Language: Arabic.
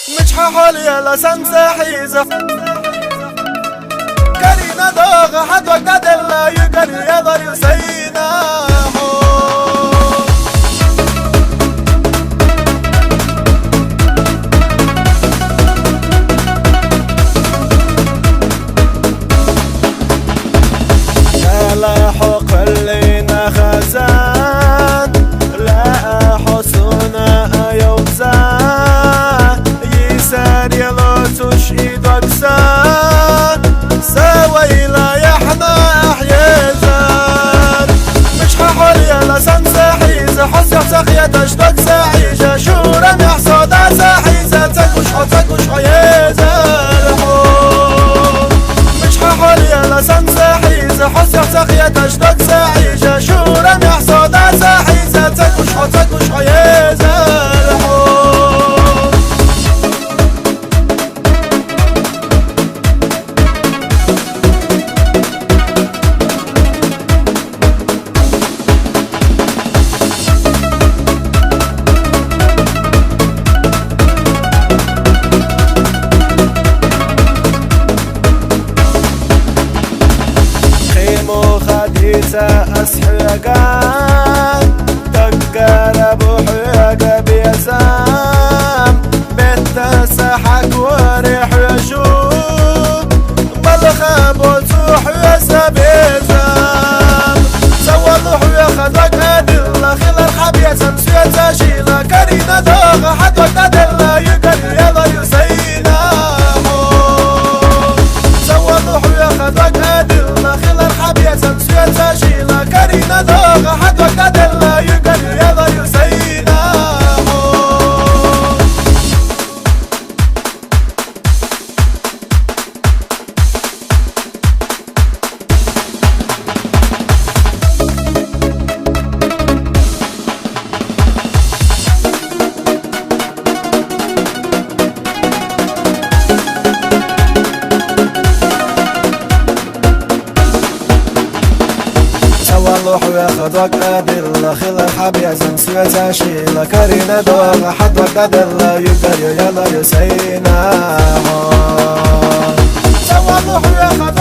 مجحى حالي لسان سحيزة كرينا دوغ حد وقت الله يقري يضر يسينا لا حق لنا خزان لا حسنا يوزان يسار يلو تشيد أكسان سوي لا يحنا أحيزان مش حولي لسان سحيزة حس يحسخ يتشتك سعيجة شورا محصودة سحيزة تكوش حيزة مش حولي لسان سحيزة حس يحسخ يتشتك سعيجة شورا محصودة سحيزة تكوش حيزة أسحقان دقر أبو حيق بيسام بنت سحق وريح يشوف ملخب وتوح يسبيزام سوى الضوح ياخذك أدلة خلال الحبية سمسية تشيلة كرينا دوغ حد وقت أدلة يقري يضا يسينا سوى الضوح ياخذك أدلة خلال الحبية سمسية تشيلة كرينا دوغ حد وقت أدلة يقري يضا يسينا والله وياخذك أدلة خلال حبيع سمسية تشيلة كرينا دوغ حد وقت أدلة يقدر يلا يسينا والله وياخذك